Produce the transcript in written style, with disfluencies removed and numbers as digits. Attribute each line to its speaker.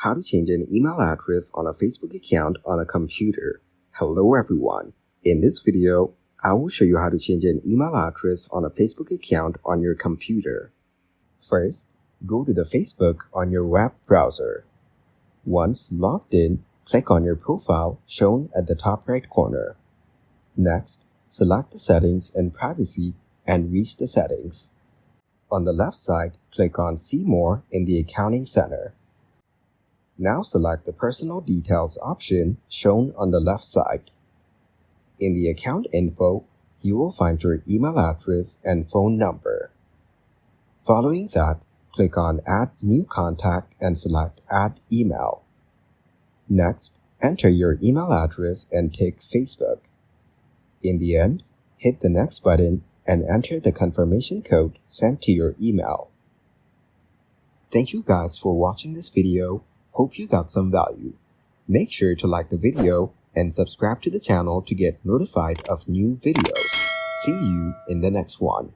Speaker 1: How to change an email address on a Facebook account on a computer. Hello everyone. In this video, I will show you how to change an email address on a Facebook account on your computer. First, go to the Facebook on your web browser. Once logged in, click on your profile shown at the top right corner. Next, select the Settings and Privacy and reach the settings. On the left side, click on See More in the Accounting Center. Now select the Personal Details option shown on the left side. In the Account Info, you will find your email address and phone number. Following that, click on Add New Contact and select Add Email. Next, enter your email address and tick Facebook. In the end, hit the Next button and enter the confirmation code sent to your email. Thank you guys for watching this video. Hope you got some value. Make sure to like the video and subscribe to the channel to get notified of new videos. See you in the next one.